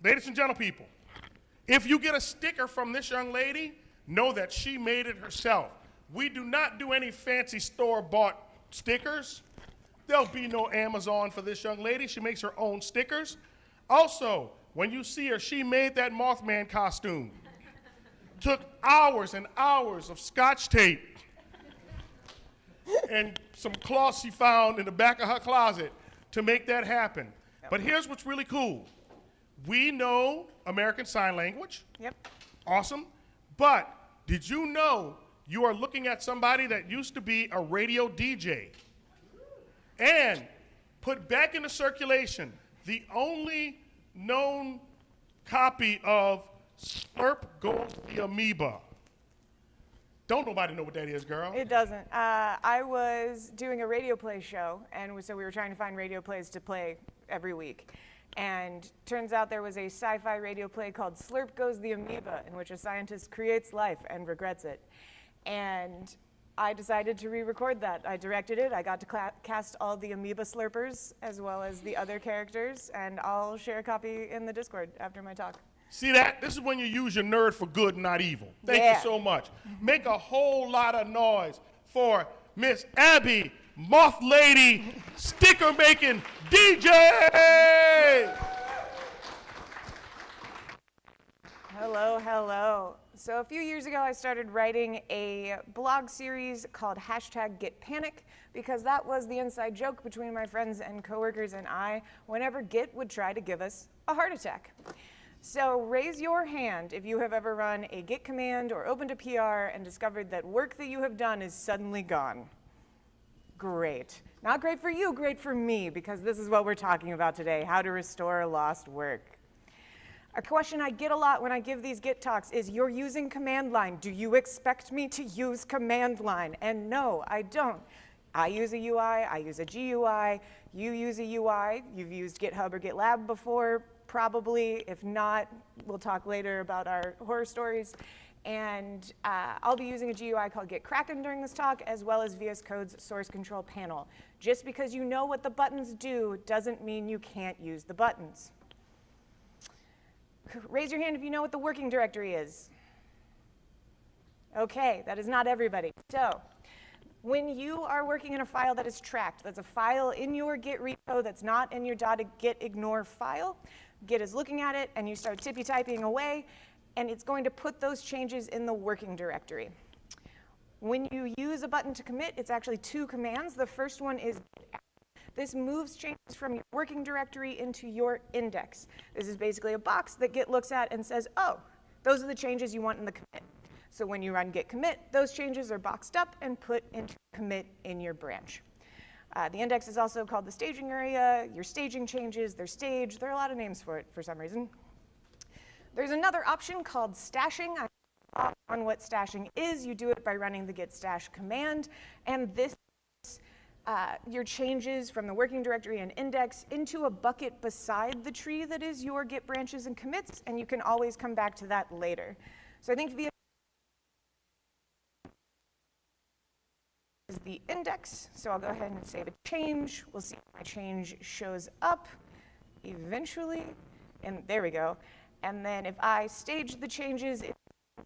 Ladies and gentle people, if you get a sticker from this young lady, know that she made it herself. We do not do any fancy store-bought stickers. There'll be no Amazon for this young lady. She makes her own stickers. Also, when you see her, she made that Mothman costume. Took hours and hours of Scotch tape and some cloth she found in the back of her closet to make that happen. But here's what's really cool. We know American Sign Language. Yep. Awesome. But did you know you are looking at somebody that used to be a radio DJ and put back into circulation the only known copy of Slurp Goes the Amoeba? Don't nobody know what that is, girl. It doesn't. I was doing a radio play show, and so we were trying to find radio plays to play every week. And turns out there was a sci-fi radio play called Slurp Goes the Amoeba, in which a scientist creates life and regrets it. And I decided to re-record that. I directed it. I got to cast all the amoeba slurpers as well as the other characters, and I'll share a copy in the Discord after my talk. See that? This is when you use your nerd for good, not evil. Thank you so much. Make a whole lot of noise for Miss Abbey, Moth Lady, sticker making DJ! Hello, hello. So a few years ago, I started writing a blog series called #GetPanic because that was the inside joke between my friends and coworkers and I whenever Git would try to give us a heart attack. So raise your hand if you have ever run a Git command or opened a PR and discovered that work that you have done is suddenly gone. Great. Not great for you, great for me, because this is what we're talking about today, how to restore lost work. A question I get a lot when I give these Git talks is, you're using command line. Do you expect me to use command line? And no, I don't. I use a UI, I use a GUI, you use a UI, you've used GitHub or GitLab before, probably. If not, we'll talk later about our horror stories. And I'll be using a GUI called GitKraken during this talk, as well as VS Code's source control panel. Just because you know what the buttons do doesn't mean you can't use the buttons. Raise your hand if you know what the working directory is. Okay, that is not everybody. So when you are working in a file that is tracked, that's a file in your Git repo that's not in your .gitignore file, Git is looking at it, and you start tippy-typing away, and it's going to put those changes in the working directory. When you use a button to commit, it's actually two commands. The first one is git add. This moves changes from your working directory into your index. This is basically a box that Git looks at and says, oh, those are the changes you want in the commit. So when you run git commit, those changes are boxed up and put into commit in your branch. The index is also called the staging area. Your staging changes, they're staged. There are a lot of names for it for some reason. There's another option called stashing. On what stashing is, you do it by running the git stash command, and this your changes from the working directory and index into a bucket beside the tree that is your Git branches and commits, and you can always come back to that later. So I think via is the index, so I'll go ahead and save a change. We'll see if my change shows up eventually, and there we go. And then if I stage the changes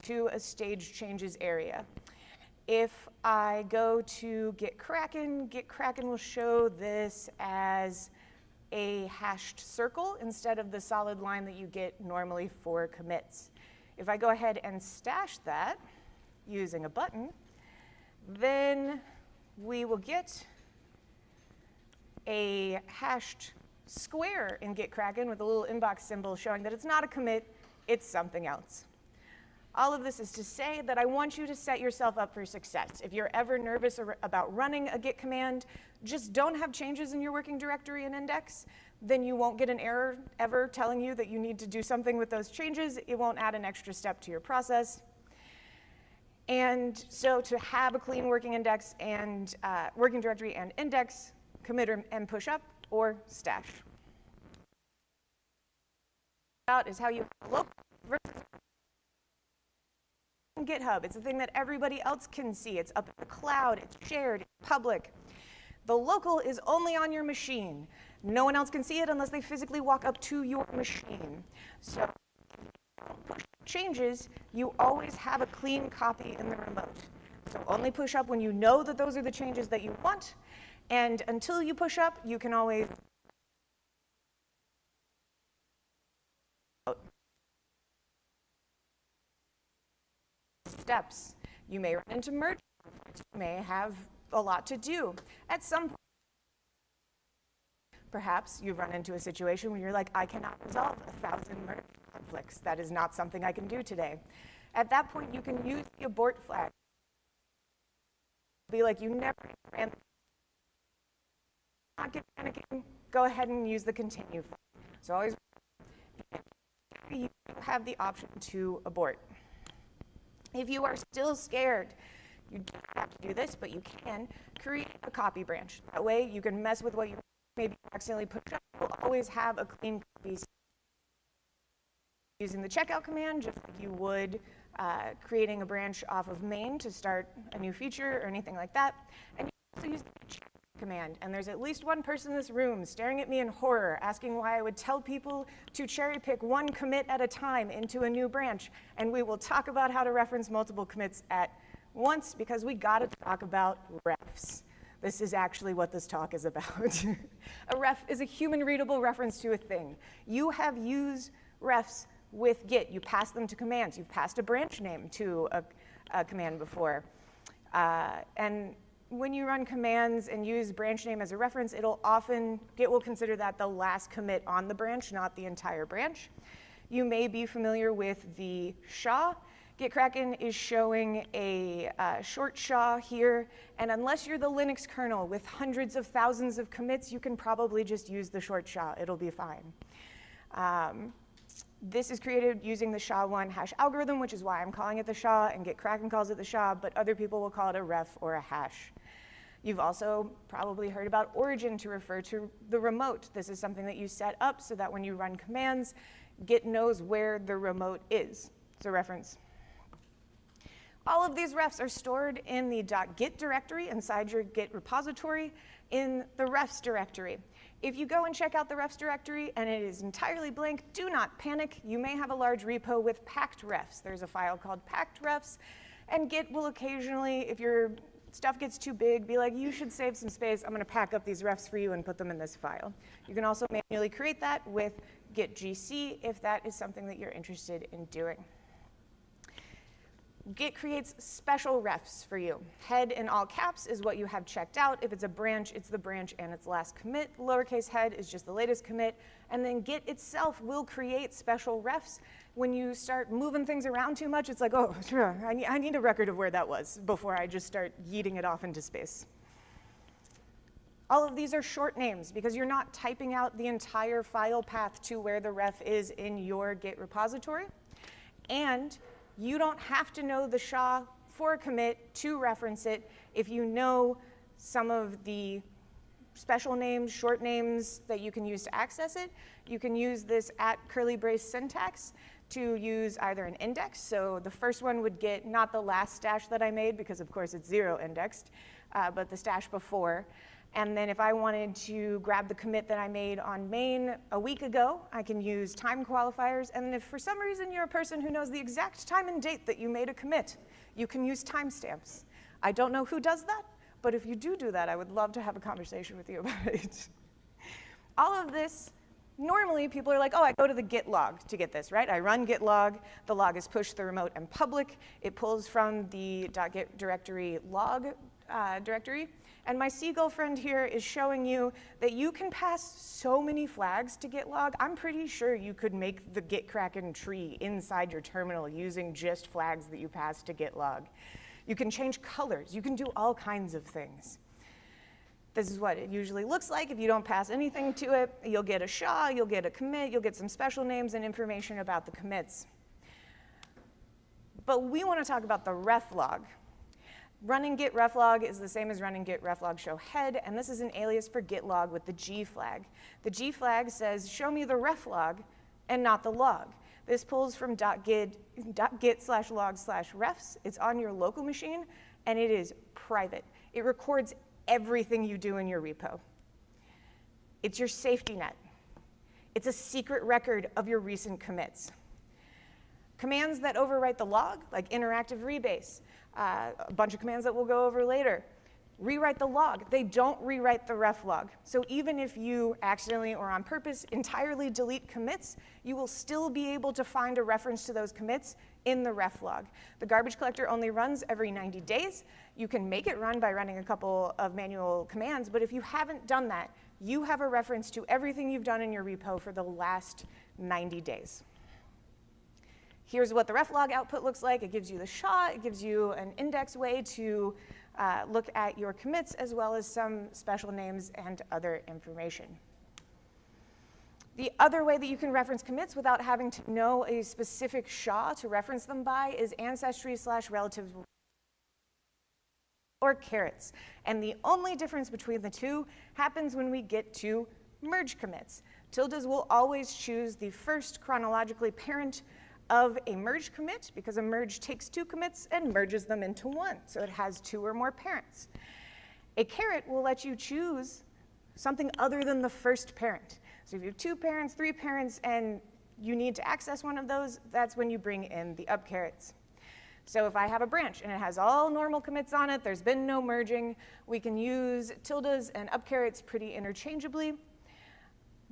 to a stage changes area. If I go to GitKraken will show this as a hashed circle instead of the solid line that you get normally for commits. If I go ahead and stash that using a button, then we will get a hashed square in GitKraken with a little inbox symbol showing that it's not a commit, it's something else. All of this is to say that I want you to set yourself up for success. If you're ever nervous about running a git command, just don't have changes in your working directory and index. Then you won't get an error ever telling you that you need to do something with those changes. It won't add an extra step to your process. And so to have a clean working index and working directory and index, commit and push up or stash. Out is how you look versus GitHub. It's a thing that everybody else can see. It's up in the cloud, it's shared, it's public. The local is only on your machine. No one else can see it unless they physically walk up to your machine. So push changes, you always have a clean copy in the remote. So only push up when you know that those are the changes that you want. And until you push up, you can always steps. You may run into merge conflicts. You may have a lot to do. At some point, perhaps you run into a situation where you're like, I cannot resolve 1,000 merge conflicts. That is not something I can do today. At that point, you can use the abort flag. Be like, you never ran. Not get panicking. Go ahead and use the continue flag. So always you have the option to abort. If you are still scared, you don't have to do this, but you can create a copy branch. That way you can mess with what you maybe accidentally put up. You'll always have a clean copy. Using the checkout command, just like you would creating a branch off of main to start a new feature or anything like that. And you can also use the command. And there's at least one person in this room staring at me in horror, asking why I would tell people to cherry pick one commit at a time into a new branch. And we will talk about how to reference multiple commits at once, because we got to talk about refs. This is actually what this talk is about. A ref is a human-readable reference to a thing. You have used refs with Git. You pass them to commands. You've passed a branch name to a command before. And when you run commands and use branch name as a reference, Git will consider that the last commit on the branch, not the entire branch. You may be familiar with the SHA. Gitkraken is showing a short SHA here, and unless you're the Linux kernel with hundreds of thousands of commits, you can probably just use the short SHA. It'll be fine. This is created using the SHA-1 hash algorithm, which is why I'm calling it the SHA, and Gitkraken calls it the SHA, but other people will call it a ref or a hash. You've also probably heard about origin to refer to the remote. This is something that you set up so that when you run commands, Git knows where the remote is. It's a reference. All of these refs are stored in the .git directory inside your Git repository in the refs directory. If you go and check out the refs directory and it is entirely blank, do not panic. You may have a large repo with packed refs. There's a file called packed refs, and Git will occasionally, if your stuff gets too big, be like, you should save some space. I'm going to pack up these refs for you and put them in this file. You can also manually create that with Git GC if that is something that you're interested in doing. Git creates special refs for you. Head in all caps is what you have checked out. If it's a branch, it's the branch and its last commit. Lowercase head is just the latest commit. And then Git itself will create special refs. When you start moving things around too much, it's like, oh, sure, I need a record of where that was before I just start yeeting it off into space. All of these are short names because you're not typing out the entire file path to where the ref is in your Git repository. And you don't have to know the SHA for a commit to reference it. If you know some of the special names, short names that you can use to access it, you can use this @ brace syntax to use either an index. So the first one would get not the last stash that I made, because of course it's 0 indexed, but the stash before. And then if I wanted to grab the commit that I made on main a week ago, I can use time qualifiers. And if for some reason you're a person who knows the exact time and date that you made a commit, you can use timestamps. I don't know who does that, but if you do that, I would love to have a conversation with you about it. All of this, normally people are like, oh, I go to the Git log to get this, right? I run Git log. The log is pushed to the remote and public. It pulls from the .git directory log directory. And my seagull friend here is showing you that you can pass so many flags to Git log. I'm pretty sure you could make the Gitkraken tree inside your terminal using just flags that you pass to Git log. You can change colors. You can do all kinds of things. This is what it usually looks like. If you don't pass anything to it, you'll get a SHA, you'll get a commit, you'll get some special names and information about the commits. But we want to talk about the ref log. Running git reflog is the same as running git reflog show head, and this is an alias for git log with the G flag. The G flag says, show me the reflog and not the log. This pulls from .git/log/refs. It's on your local machine, and it is private. It records everything you do in your repo. It's your safety net. It's a secret record of your recent commits. Commands that overwrite the log, like interactive rebase, a bunch of commands that we'll go over later, rewrite the log. They don't rewrite the ref log. So even if you accidentally or on purpose entirely delete commits, you will still be able to find a reference to those commits in the ref log. The garbage collector only runs every 90 days. You can make it run by running a couple of manual commands, but if you haven't done that, you have a reference to everything you've done in your repo for the last 90 days. Here's what the ref log output looks like. It gives you the SHA. It gives you an index way to look at your commits, as well as some special names and other information. The other way that you can reference commits without having to know a specific SHA to reference them by is ancestry/relative or carrots. And the only difference between the two happens when we get to merge commits. Tildes will always choose the first chronologically parent of a merge commit, because a merge takes two commits and merges them into one, so it has two or more parents. A caret will let you choose something other than the first parent. So if you have 2 parents, 3 parents, and you need to access one of those, that's when you bring in the up carets. So if I have a branch and it has all normal commits on it, there's been no merging, we can use tildes and up carets pretty interchangeably.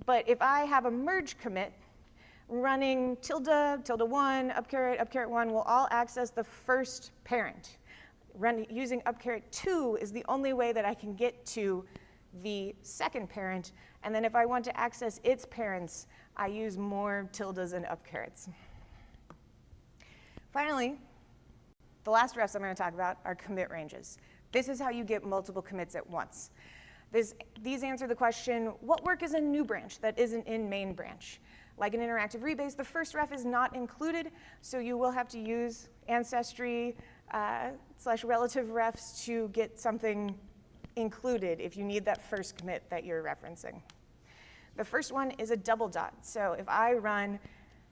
But if I have a merge commit, running tilde, tilde1, up caret 1 will all access the first parent. Using up caret 2 is the only way that I can get to the second parent, and then if I want to access its parents, I use more tildes and up carets. Finally, the last refs I'm going to talk about are commit ranges. This is how you get multiple commits at once. These answer the question, what work is a new branch that isn't in main branch? Like an interactive rebase, the first ref is not included, so you will have to use ancestry / relative refs to get something included if you need that first commit that you're referencing. The first one is a double dot. So if I run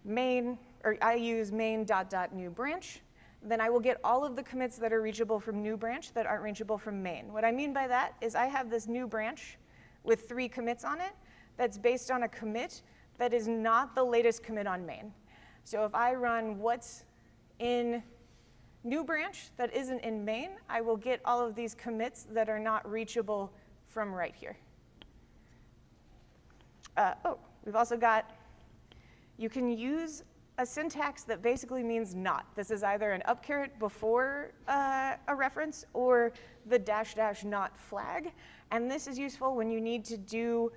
main, or I use main ... new branch, then I will get all of the commits that are reachable from new branch that aren't reachable from main. What I mean by that is I have this new branch with 3 commits on it that's based on a commit that is not the latest commit on main. So if I run what's in new branch that isn't in main, I will get all of these commits that are not reachable from right here. We've also got, you can use a syntax that basically means not. This is either an up caret before a reference or the -- not flag. And this is useful when you need to do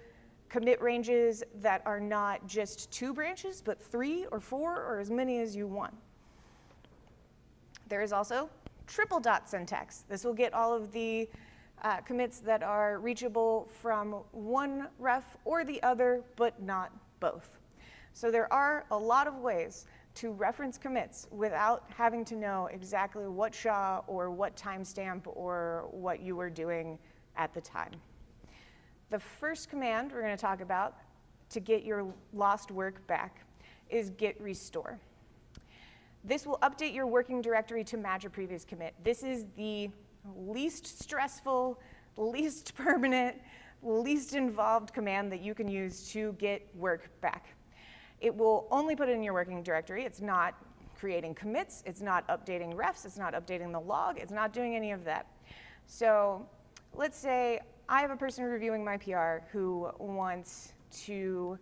commit ranges that are not just 2 branches, but 3 or 4 or as many as you want. There is also triple dot syntax. This will get all of the commits that are reachable from one ref or the other, but not both. So there are a lot of ways to reference commits without having to know exactly what SHA or what timestamp or what you were doing at the time. The first command we're going to talk about to get your lost work back is git restore. This will update your working directory to match a previous commit. This is the least stressful, least permanent, least involved command that you can use to get work back. It will only put it in your working directory. It's not creating commits. It's not updating refs. It's not updating the log. It's not doing any of that. So let's say I have a person reviewing my PR who wants to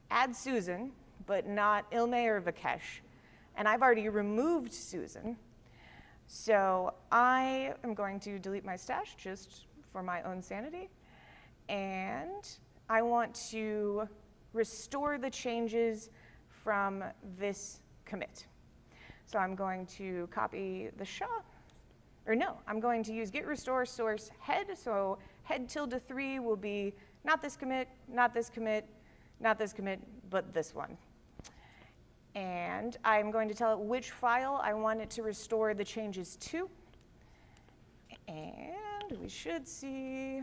add Susan, but not Ilme or Vikesh. And I've already removed Susan. So I am going to delete my stash just for my own sanity. And I want to restore the changes from this commit. So I'm going to copy the SHA. Or no, I'm going to use git restore source head. So head ~3 will be not this commit, not this commit, not this commit, but this one. And I'm going to tell it which file I want it to restore the changes to. And we should see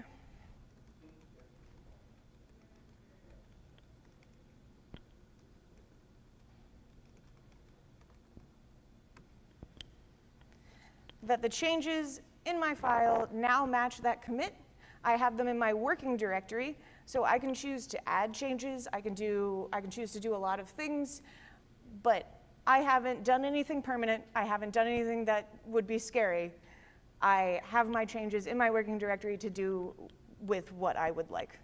that the changes in my file now match that commit I have them in my working directory, so I can choose to add changes. I can choose to do a lot of things, but I haven't done anything permanent. I haven't done anything that would be scary. I have my changes in my working directory to do with what I would like.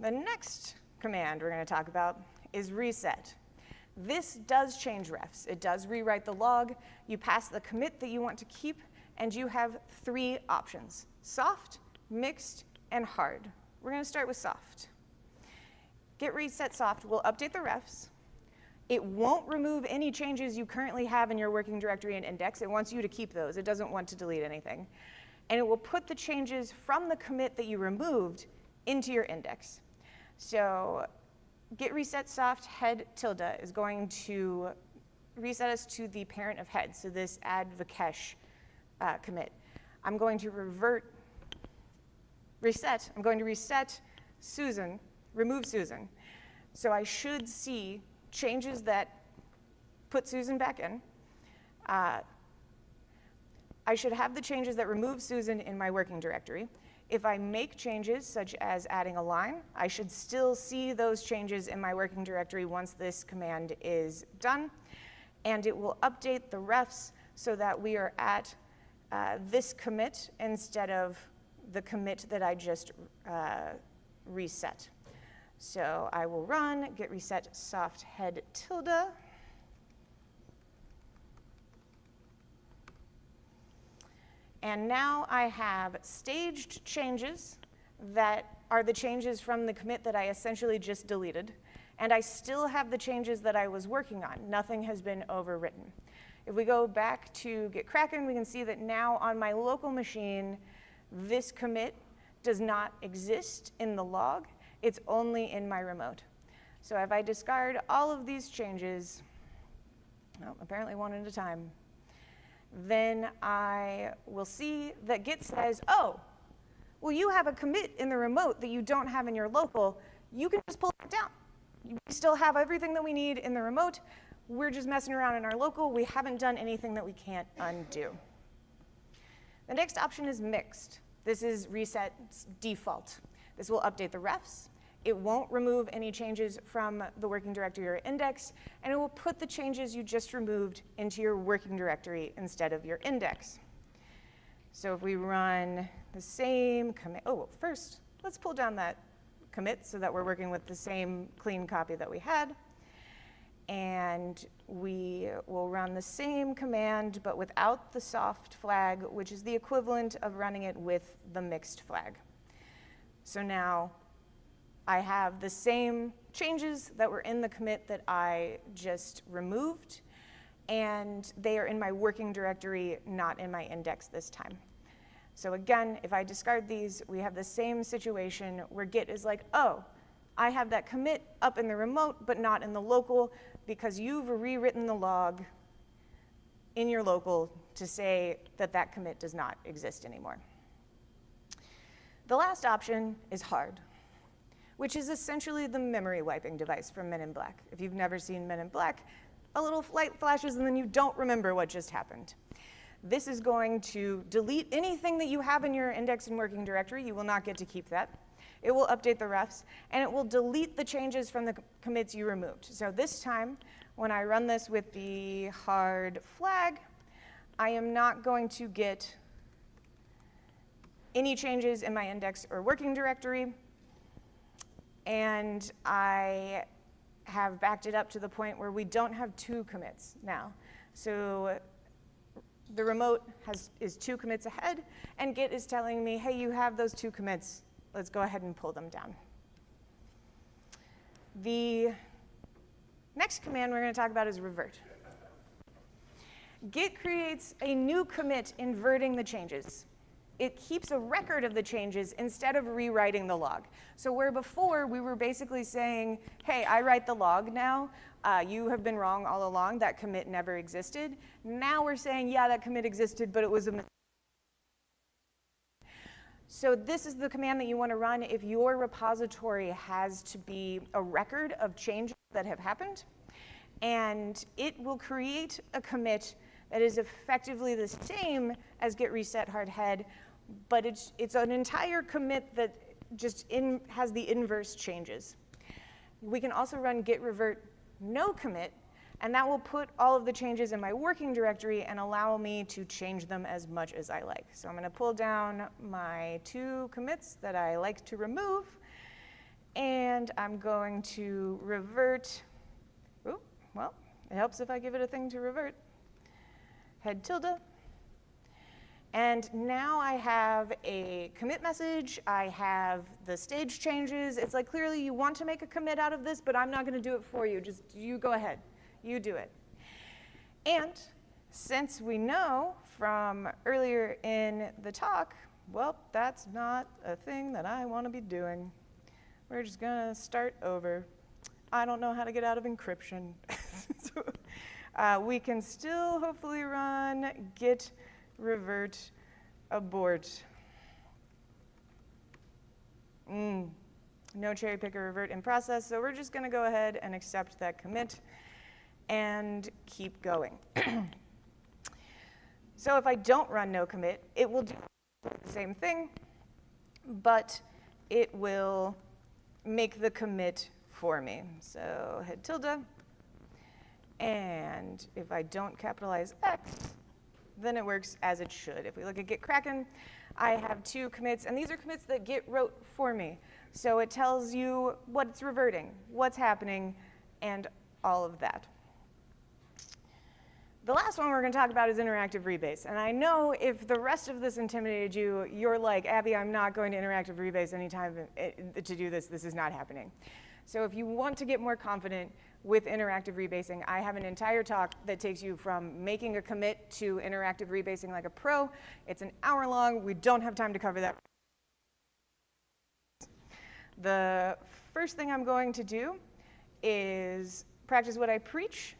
The next command we're going to talk about is reset. This does change refs. It does rewrite the log. You pass the commit that you want to keep, and you have 3 options: soft, mixed, and hard. We're going to start with soft. Get reset soft will update the refs. It won't remove any changes you currently have in your working directory and index. It wants you to keep those. It doesn't want to delete anything. And it will put the changes from the commit that you removed into your index. So get reset soft head tilde is going to reset us to the parent of head, so this add Vikesh commit. I'm going to reset Susan, remove Susan. So I should see changes that put Susan back in. I should have the changes that remove Susan in my working directory. If I make changes, such as adding a line, I should still see those changes in my working directory once this command is done. And it will update the refs so that we are at this commit instead of the commit that I just reset. So I will run get reset soft head tilde. And now I have staged changes that are the changes from the commit that I essentially just deleted. And I still have the changes that I was working on. Nothing has been overwritten. If we go back to get cracking, we can see that now on my local machine, this commit does not exist in the log. It's only in my remote. So if I discard all of these changes, apparently one at a time, then I will see that Git says, oh, well, you have a commit in the remote that you don't have in your local. You can just pull it down. We still have everything that we need in the remote. We're just messing around in our local. We haven't done anything that we can't undo. The next option is mixed. This is reset default. This will update the refs. It won't remove any changes from the working directory or index, and it will put the changes you just removed into your working directory instead of your index. So if we run the same commit, first, let's pull down that commit so that we're working with the same clean copy that we had. And we will run the same command, but without the soft flag, which is the equivalent of running it with the mixed flag. So now I have the same changes that were in the commit that I just removed, and they are in my working directory, not in my index this time. So again, if I discard these, we have the same situation where Git is like, oh, I have that commit up in the remote, but not in the local, because you've rewritten the log in your local to say that that commit does not exist anymore. The last option is hard, which is essentially the memory wiping device from Men in Black. If you've never seen Men in Black, a little light flashes and then you don't remember what just happened. This is going to delete anything that you have in your index and working directory. You will not get to keep that. It will update the refs, and it will delete the changes from the commits you removed. So this time, when I run this with the hard flag, I am not going to get any changes in my index or working directory. And I have backed it up to the point where we don't have 2 commits now. So the remote is 2 commits ahead, and Git is telling me, hey, you have those 2 commits. Let's go ahead and pull them down. The next command we're going to talk about is revert. Git creates a new commit inverting the changes. It keeps a record of the changes instead of rewriting the log. So where before we were basically saying, hey, I write the log now. You have been wrong all along. That commit never existed. Now we're saying, yeah, that commit existed, but it was a mistake. So this is the command that you want to run if your repository has to be a record of changes that have happened. And it will create a commit that is effectively the same as get reset hard head, but it's an entire commit that just has the inverse changes. We can also run git revert no commit, and that will put all of the changes in my working directory and allow me to change them as much as I like. So I'm going to pull down my 2 commits that I like to remove, and I'm going to revert. Ooh, well, it helps if I give it a thing to revert. Head tilde. And now I have a commit message, I have the stage changes. It's like, clearly you want to make a commit out of this, but I'm not going to do it for you. Just you go ahead, you do it. And since we know from earlier in the talk, well, that's not a thing that I want to be doing. We're just going to start over. I don't know how to get out of encryption. So, we can still hopefully run git revert abort. No cherry picker revert in process, so we're just going to go ahead and accept that commit and keep going. So if I don't run no commit, it will do the same thing, but it will make the commit for me. So head tilde, and if I don't capitalize X, then it works as it should. If we look at Git Kraken, I have 2 commits, and these are commits that Git wrote for me. So it tells you what it's reverting, what's happening, and all of that. The last one we're going to talk about is interactive rebase. And I know if the rest of this intimidated you, you're like, Abby, I'm not going to interactive rebase anytime to do this. This is not happening. So if you want to get more confident with interactive rebasing, I have an entire talk that takes you from making a commit to interactive rebasing like a pro. It's an hour long. We don't have time to cover that. The first thing I'm going to do is practice what I preach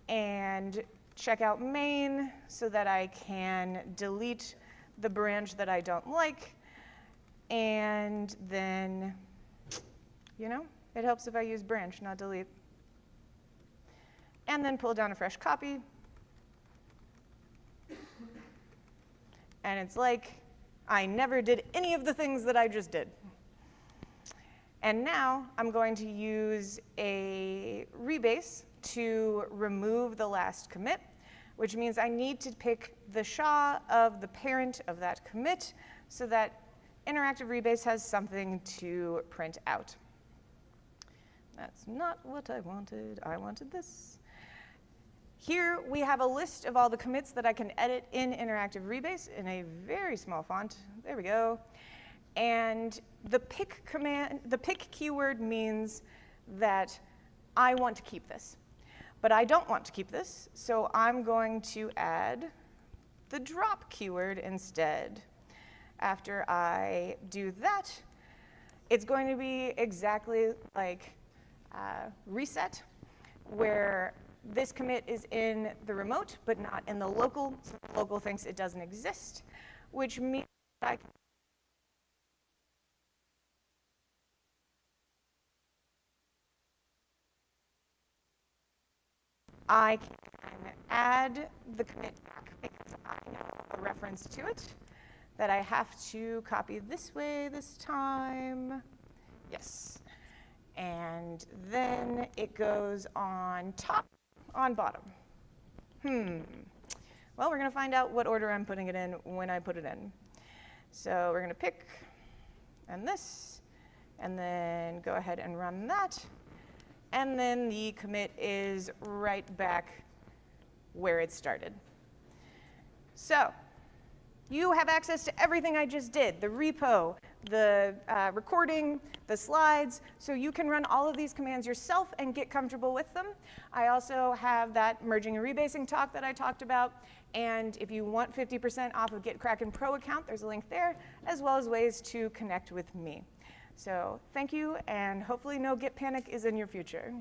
and check out main so that I can delete the branch that I don't like. And then, you know, it helps if I use branch, not delete. And then pull down a fresh copy. And it's like I never did any of the things that I just did. And now I'm going to use a rebase to remove the last commit, which means I need to pick the SHA of the parent of that commit so that interactive rebase has something to print out. That's not what I wanted. I wanted this. Here we have a list of all the commits that I can edit in interactive rebase in a very small font. There we go. And the pick command, the pick keyword means that I want to keep this. But I don't want to keep this, so I'm going to add the drop keyword instead. After I do that, it's going to be exactly like reset, where this commit is in the remote, but not in the local. So the local thinks it doesn't exist, which means I can add the commit back because I know a reference to it that I have to copy this way this time. Yes. And then it goes on top, on bottom. Well, we're going to find out what order I'm putting it in when I put it in. So we're going to pick and this, and then go ahead and run that. And then the commit is right back where it started. So you have access to everything I just did, the repo, the recording, the slides, so you can run all of these commands yourself and get comfortable with them. I also have that merging and rebasing talk that I talked about, and if you want 50% off of Git Kraken Pro account, there's a link there, as well as ways to connect with me. So thank you, and hopefully no Git panic is in your future.